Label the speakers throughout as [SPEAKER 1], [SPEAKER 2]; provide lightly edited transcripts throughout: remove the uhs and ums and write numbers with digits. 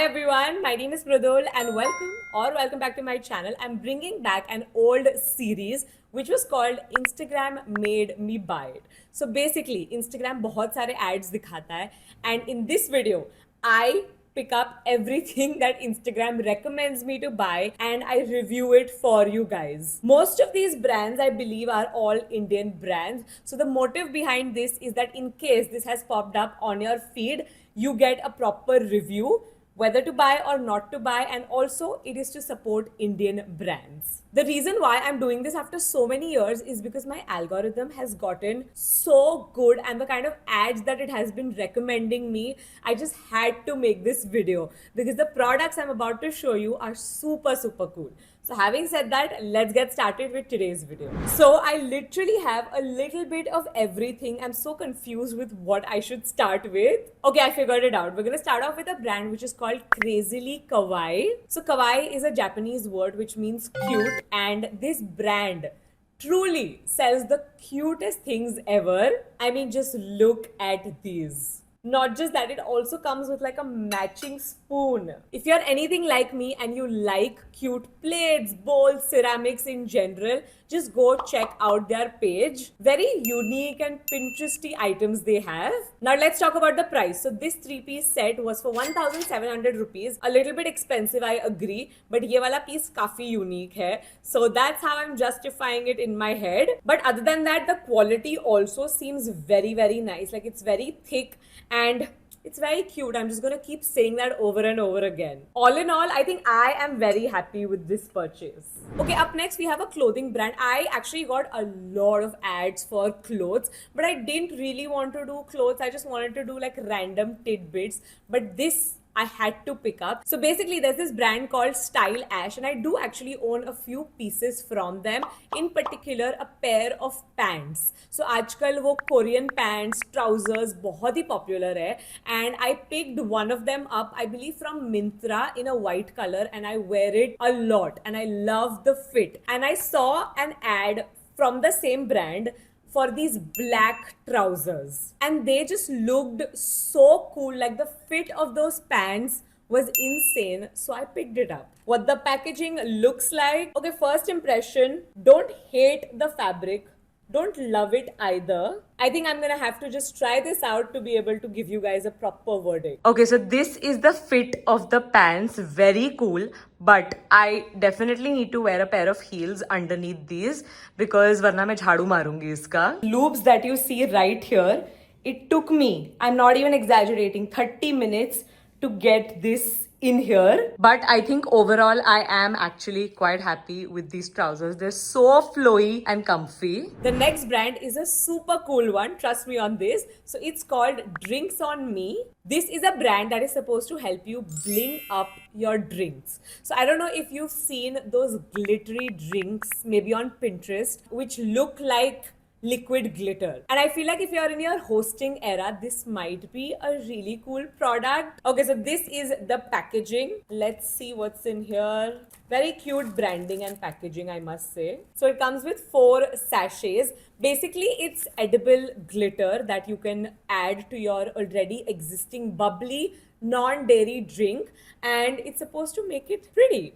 [SPEAKER 1] everyone, my name is Pradol and welcome back to my channel. I'm bringing back an old series which was called Instagram Made Me Buy It. So basically, Instagram बहुत सारे ads दिखाता है and in this video, I pick up everything that Instagram recommends me to buy and I review it for you guys. Most of these brands I believe are all Indian brands. So the motive behind this is that in case this has popped up on your feed, you get a proper review whether to buy or not to buy, and also it is to support Indian brands. The reason why I'm doing this after so many years is because my algorithm has gotten so good and the kind of ads that it has been recommending me, I just had to make this video because the products I'm about to show you are super cool. So having said that, let's get started with today's video. So I literally have a little bit of everything. I'm so confused with what I should start with. Okay, I figured it out. We're gonna start off with a brand which is called Crazily Kawaii. So Kawaii is a Japanese word which means cute, and this brand truly sells the cutest things ever. I mean, just look at these. Not just that, it also comes with like a matching spoon. If you're anything like me and you like cute plates, bowls, ceramics in general, just go check out their page. Very unique and Pinteresty items they have. Now let's talk about the price. So this 3-piece set was for 1700 rupees. A little bit expensive, I agree, but ये वाला piece काफी unique है. So that's how I'm justifying it in my head. But other than that, the quality also seems very nice. Like it's very thick and it's very cute. I'm just gonna keep saying that over and over again. All in all, I think I am very happy with this purchase. Okay, up next we have a clothing brand. I actually got a lot of ads for clothes, but I didn't really want to do clothes. I just wanted to do like random tidbits. But this I had to pick up. So basically there's this brand called Style Ash and I do actually own a few pieces from them. In particular, a pair of pants. So आजकल वो Korean pants, trousers बहुत ही popular है, and I picked one of them up, I believe from Myntra in a white color, and I wear it a lot and I love the fit. And I saw an ad from the same brand for these black trousers and they just looked so cool. Like the fit of those pants was insane, so I picked it up. What the packaging looks like, okay, first impression, don't hate the fabric, don't love it either. I think I'm gonna have to just try this out to be able to give you guys a proper verdict. Okay, so this is the fit of the pants. Very cool. But I definitely need to wear a pair of heels underneath these because वरना मैं झाड़ू मारूंगी इसका. Loops that you see right here, it took me, I'm not even exaggerating, 30 minutes to get this in here. But I think overall I am actually quite happy with these trousers. They're so flowy and comfy. The next brand is a super cool one, trust me on this. So it's called Drinks on Me. This is a brand that is supposed to help you bling up your drinks. So I don't know if you've seen those glittery drinks maybe on Pinterest which look like liquid glitter, and I feel like if you're in your hosting era, this might be a really cool product. Okay, so this is the packaging. Let's see what's in here. Very cute branding and packaging, I must say. So it comes with 4 sachets. Basically, it's edible glitter that you can add to your already existing bubbly non-dairy drink, and it's supposed to make it pretty.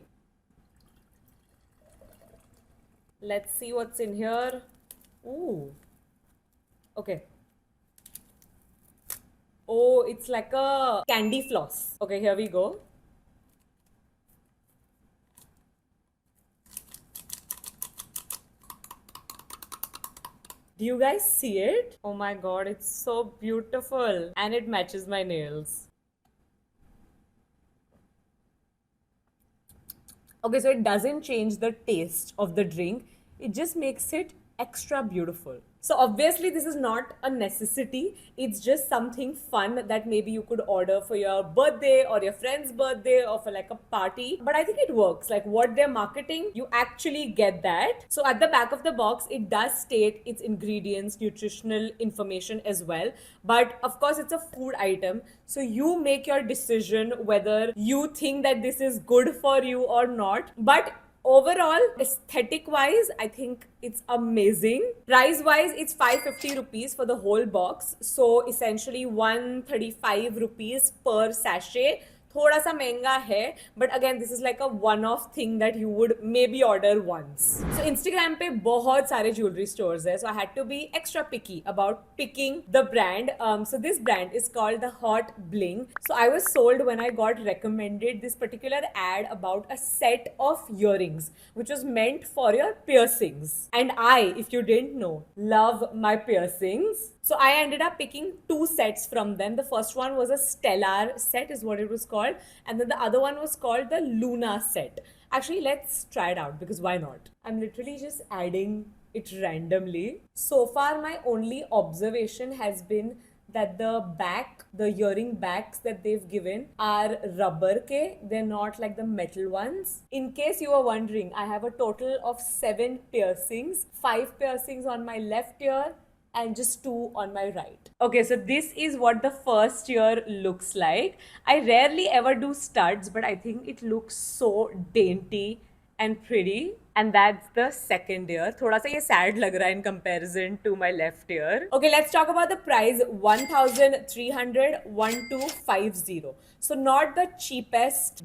[SPEAKER 1] Let's see what's in here. Ooh. Okay. Oh, it's like a candy floss. Okay, here we go. Do you guys see it? Oh my god, it's so beautiful. And it matches my nails. Okay, so it doesn't change the taste of the drink. It just makes it extra beautiful. So obviously this is not a necessity. It's just something fun that maybe you could order for your birthday or your friend's birthday or for like a party. But I think it works. Like what they're marketing, you actually get that. So at the back of the box, it does state its ingredients, nutritional information as well. But of course, it's a food item. So you make your decision whether you think that this is good for you or not. But overall, aesthetic wise, I think it's amazing. Price wise, it's 550 rupees for the whole box. So essentially 135 rupees per sachet. थोड़ा सा महंगा है, but again this is like a one off thing that you would maybe order once. So Instagram पे बहुत सारे jewelry stores है, so I had to be extra picky about picking the brand. So this brand is called the Hot Bling. So I was sold when I got recommended this particular ad about a set of earrings which was meant for your piercings, and I, if you didn't know, love my piercings. So I ended up picking two sets from them. The first one was a Stellar set is what it was called, and then the other one was called the Luna set. Actually, let's try it out because why not? I'm literally just adding it randomly. So far my only observation has been that the earring backs that they've given are rubber ke, they're not like the metal ones. In case you were wondering, I have a total of 7 piercings, 5 piercings on my left ear and just 2 on my right. Okay, so this is what the first ear looks like. I rarely ever do studs, but I think it looks so dainty and pretty. And that's the second ear. थोड़ा सा ये sad लग रहा है in comparison to my left ear. Okay, let's talk about the price. 1,300, 1,250. So not the cheapest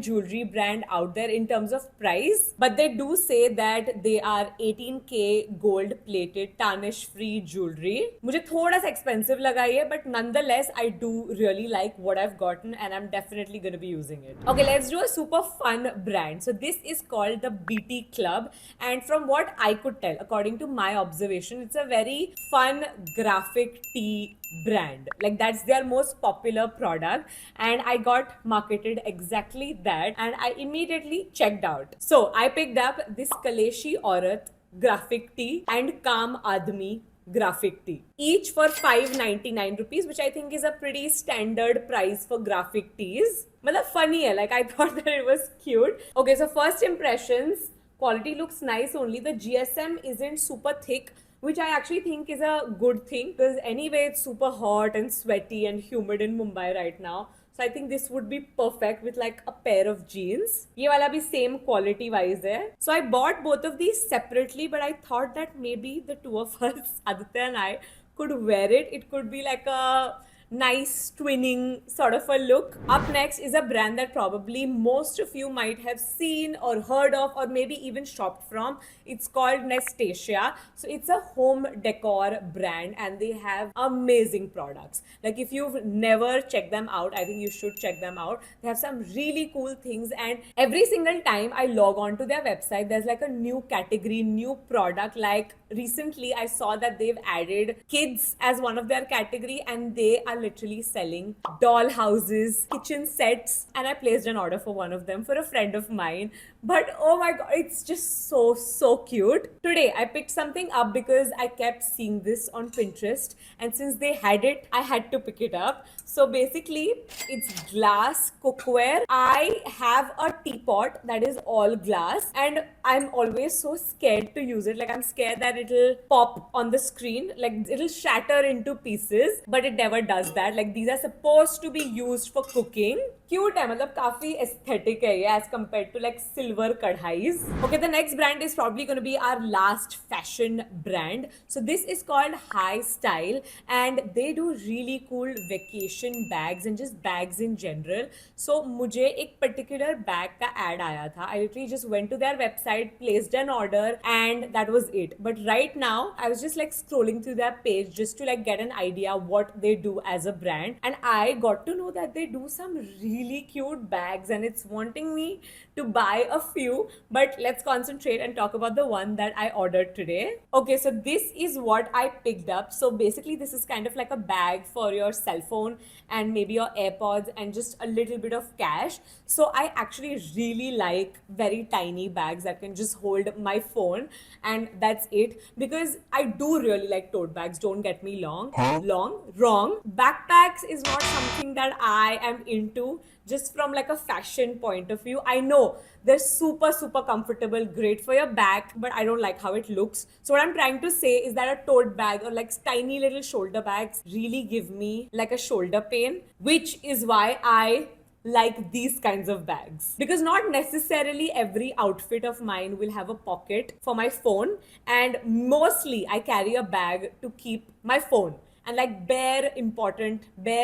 [SPEAKER 1] jewelry brand out there in terms of price, but they do say that they are 18K gold plated tarnish free jewelry. मुझे थोड़ा सा expensive लगा ये, but nonetheless I do really like what I've gotten and I'm definitely going to be using it. Okay, let's do a super fun brand. So this is called the BT Club, and from what I could tell, according to my observation, it's a very fun graphic tee brand. Like that's their most popular product, and I got marketed exactly that and I immediately checked out. So I picked up this Kaleshi Aurat graphic tee and Kaam Admi graphic tee, each for 599 rupees, which I think is a pretty standard price for graphic tees. Matlab funny hai, like I thought that it was cute. Okay, so first impressions, quality looks nice only. The GSM isn't super thick, which I actually think is a good thing because anyway it's super hot and sweaty and humid in Mumbai right now. So I think this would be perfect with like a pair of jeans. ये वाला भी same quality wise है. So I bought both of these separately, but I thought that maybe the two of us, Aditya and I, could wear it. It could be like a nice twinning sort of a look. Up next is a brand that probably most of you might have seen or heard of or maybe even shopped from. It's called Nestasia. So it's a home decor brand and they have amazing products. Like if you've never checked them out, I think you should check them out. They have some really cool things, and every single time I log on to their website, there's like a new category, new product. Like recently I saw that they've added kids as one of their category, and they are literally selling doll houses, kitchen sets, and I placed an order for one of them for a friend of mine. But oh my god, it's just so cute. Today I picked something up because I kept seeing this on Pinterest, and since they had it, I had to pick it up. So basically it's glass cookware. I have a teapot that is all glass and I'm always so scared to use it. Like I'm scared that it'll pop on the screen, like it'll shatter into pieces, but it never does that. Like these are supposed to be used for cooking. Cute है, मतलब काफी aesthetic है ये as compared to like silver kadhais. Okay, the next brand is probably going to be our last fashion brand. So this is called High Style and they do really cool vacation bags and just bags in general. So मुझे एक particular bag का ad आया था. I literally just went to their website, placed an order, and that was it. But right now I was just like scrolling through their page just to like get an idea what they do as a brand, and I got to know that they do some really cute bags and it's wanting me to buy a few, but let's concentrate and talk about the one that I ordered today. Okay, so this is what I picked up. So basically this is kind of like a bag for your cell phone and maybe your AirPods and just a little bit of cash. So I actually really like very tiny bags that can just hold my phone, and that's it, because I do really like tote bags, don't get me wrong. Backpacks is not something that I am into just from like a fashion point of view. I know they're super comfortable, great for your back, but I don't like how it looks. So what I'm trying to say is that a tote bag or like tiny little shoulder bags really give me like a shoulder pain, which is why I like these kinds of bags, because not necessarily every outfit of mine will have a pocket for my phone, and mostly I carry a bag to keep my phone. and like bare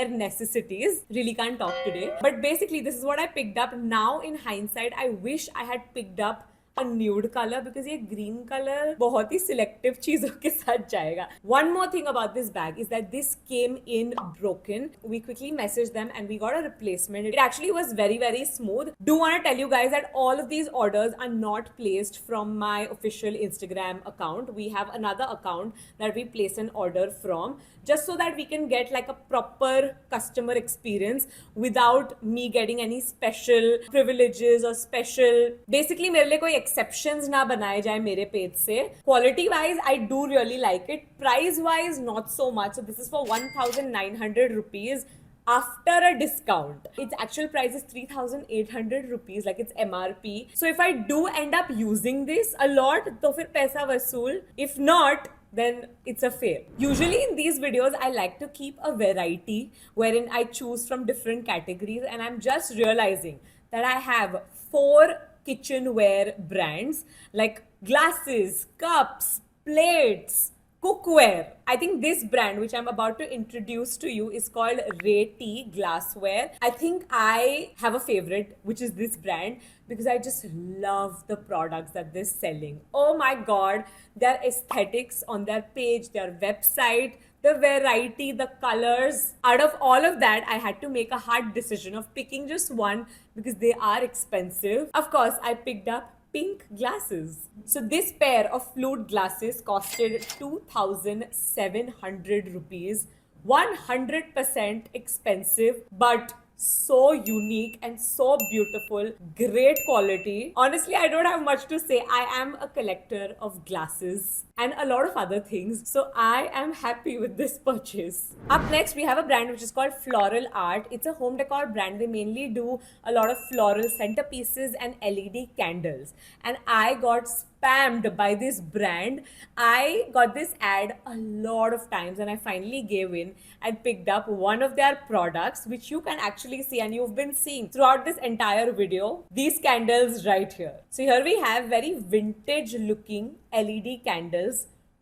[SPEAKER 1] necessities. Really can't talk today. But basically, this is what I picked up. Now, in hindsight, I wish I had picked up a nude color because ये green color बहुत ही selective चीजों के साथ जाएगा. One more thing about this bag is that this came in broken. We quickly messaged them and we got a replacement. It actually was very smooth. Do want to tell you guys that all of these orders are not placed from my official Instagram account. We have another account that we place an order from, just so that we can get like a proper customer experience without me getting any special privileges or special, basically मेरे लिए कोई exceptions ना बनाए जाए मेरे page से. Quality wise I do really like it. Price wise not so much. So this is for 1900 rupees after a discount. Its actual price is 3800 rupees, like it's MRP. So if I do end up using this a lot, तो फिर पैसा वसूल. If not, then it's a fail. Usually in these videos, I like to keep a variety wherein I choose from different categories, and I'm just realizing that I have 4 kitchenware brands like glasses, cups, plates, cookware. I think this brand which I'm about to introduce to you is called Ray Tea Glassware. I think I have a favorite, which is this brand, because I just love the products that they're selling. Oh my god, their aesthetics on their page, their website, the variety, the colors. Out of all of that, I had to make a hard decision of picking just one because they are expensive. Of course, I picked up pink glasses. So this pair of flute glasses costed 2700 rupees. 100% expensive, but so unique and so beautiful. Great quality. Honestly, I don't have much to say. I am a collector of glasses and a lot of other things, so I am happy with this purchase. Up next, we have a brand which is called Floral Art. It's a home decor brand. They mainly do a lot of floral centerpieces and LED candles, and I got spammed by this brand. I got this ad a lot of times and I finally gave in and picked up one of their products, which you can actually see and you've been seeing throughout this entire video. These candles right here. So here we have very vintage looking LED candles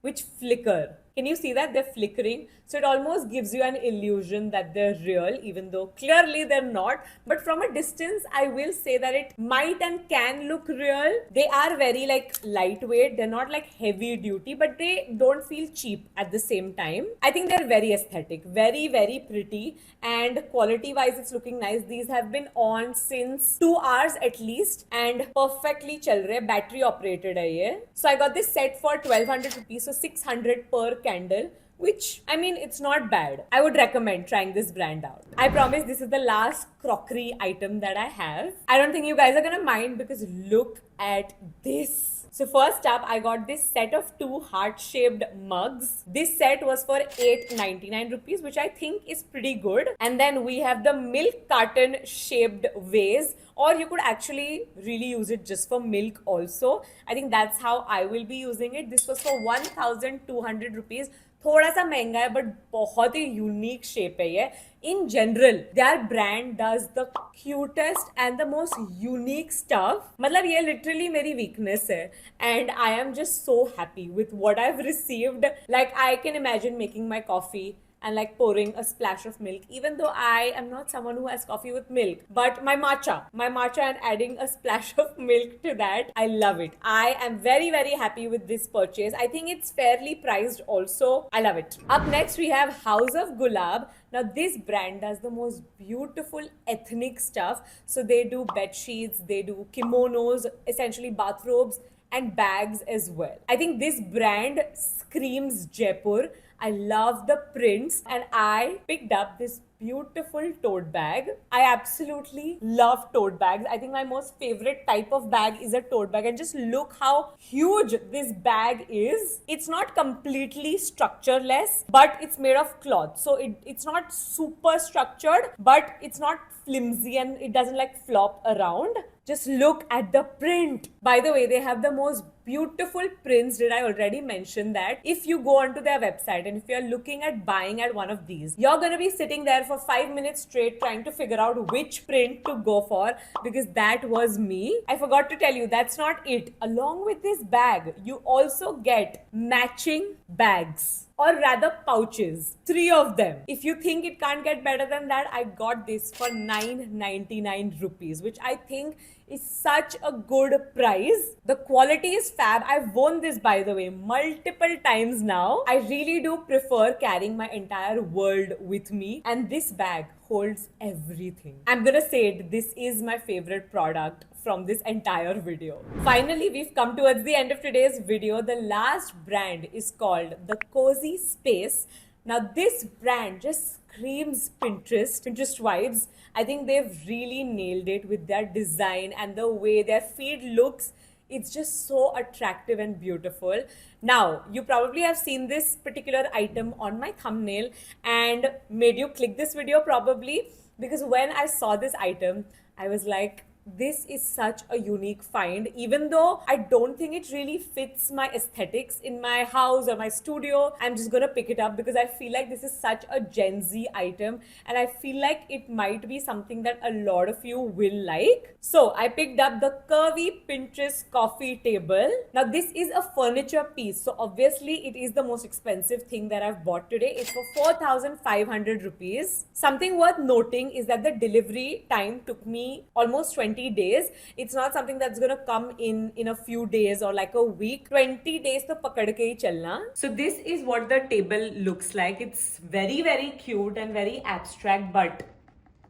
[SPEAKER 1] which flicker. Can you see that? They're flickering. So it almost gives you an illusion that they're real, even though clearly they're not. But from a distance, I will say that it might and can look real. They are very like lightweight. They're not like heavy duty, but they don't feel cheap at the same time. I think they're very aesthetic, very pretty, and quality wise, it's looking nice. These have been on since 2 hours at least and perfectly chal rahe. Battery operated hai ye. So I got this set for 1200 rupees, so 600 per candle, which, I mean, it's not bad. I would recommend trying this brand out. I promise this is the last crockery item that I have. I don't think you guys are gonna mind because look at this. So first up, I got this set of 2 heart-shaped mugs. This set was for 899 rupees, which I think is pretty good. And then we have the milk carton shaped vase, or you could actually really use it just for milk also. I think that's how I will be using it. This was for 1200 rupees. थोड़ा सा महंगा है but बहुत ही unique shape है ये. In general, their brand does the cutest and the most unique stuff. मतलब ये literally मेरी weakness है, and I am just so happy with what I've received. Like I can imagine making my coffee and like pouring a splash of milk, even though I am not someone who has coffee with milk, but my matcha and adding a splash of milk to that, I love it. I am very happy with this purchase. I think it's fairly priced also. I love it. Up next, we have House of Gulab. Now this brand does the most beautiful ethnic stuff. So they do bed sheets, they do kimonos, essentially bathrobes and bags as well. I think this brand screams Jaipur. I love the prints, and I picked up this beautiful tote bag. I absolutely love tote bags. I think my most favorite type of bag is a tote bag, and just look how huge this bag is. It's not completely structureless, but it's made of cloth. So it's not super structured, but it's not flimsy and it doesn't like flop around. Just look at the print. By the way, they have the most beautiful prints. Did I already mention that? If you go onto their website and if you're looking at buying at one of these, you're gonna be sitting there for 5 minutes straight trying to figure out which print to go for, because that was me. I forgot to tell you, that's not it. Along with this bag, you also get matching bags. or rather pouches. 3 of them. If you think it can't get better than that, I got this for 999 rupees, which I think is such a good price. The quality is fab. I've worn this, by the way, multiple times now. I really do prefer carrying my entire world with me, and this bag holds everything. I'm gonna say it, this is my favorite product from this entire video. Finally, we've come towards the end of today's video. The last brand is called The Cozy Space. Now, this brand just screams Pinterest vibes. I think they've really nailed it with their design and the way their feed looks. It's just so attractive and beautiful. Now, you probably have seen this particular item on my thumbnail and made you click this video probably, because when I saw this item, I was like, this is such a unique find. Even though I don't think it really fits my aesthetics in my house or my studio, I'm just gonna pick it up because I feel like this is such a Gen Z item and I feel like it might be something that a lot of you will like. So I picked up the Curvy Pinterest coffee table. Now this is a furniture piece, so obviously it is the most expensive thing that I've bought today. It's for 4,500 rupees. Something worth noting is that the delivery time took me almost 20 days. It's not something that's gonna come in a few days or like a week. 20 days to pakad ke hi chalna. So this is what the table looks like. It's very, very cute and very abstract, but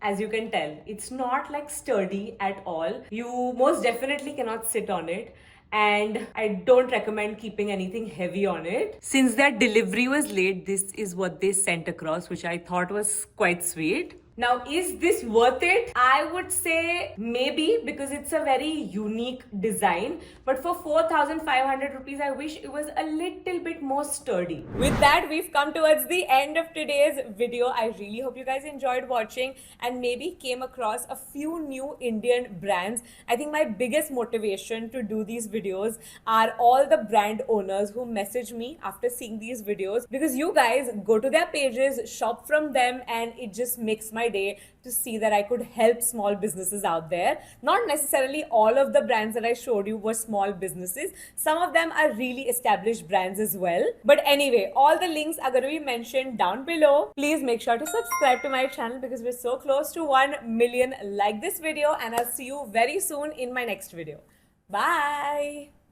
[SPEAKER 1] as you can tell, it's not like sturdy at all. You most definitely cannot sit on it. And I don't recommend keeping anything heavy on it. Since their delivery was late, this is what they sent across, which I thought was quite sweet. Now, is this worth it? I would say maybe, because it's a very unique design. But for 4,500 rupees, I wish it was a little bit more sturdy. With that, we've come towards the end of today's video. I really hope you guys enjoyed watching and maybe came across a few new Indian brands. I think my biggest motivation to do these videos are all the brand owners who message me after seeing these videos, because you guys go to their pages, shop from them, and it just makes my day to see that I could help small businesses out there. Not necessarily all of the brands that I showed you were small businesses. Some of them are really established brands as well. But anyway, all the links are going to be mentioned down below. Please make sure to subscribe to my channel because we're so close to 1 million. Like this video and I'll see you very soon in my next video. Bye.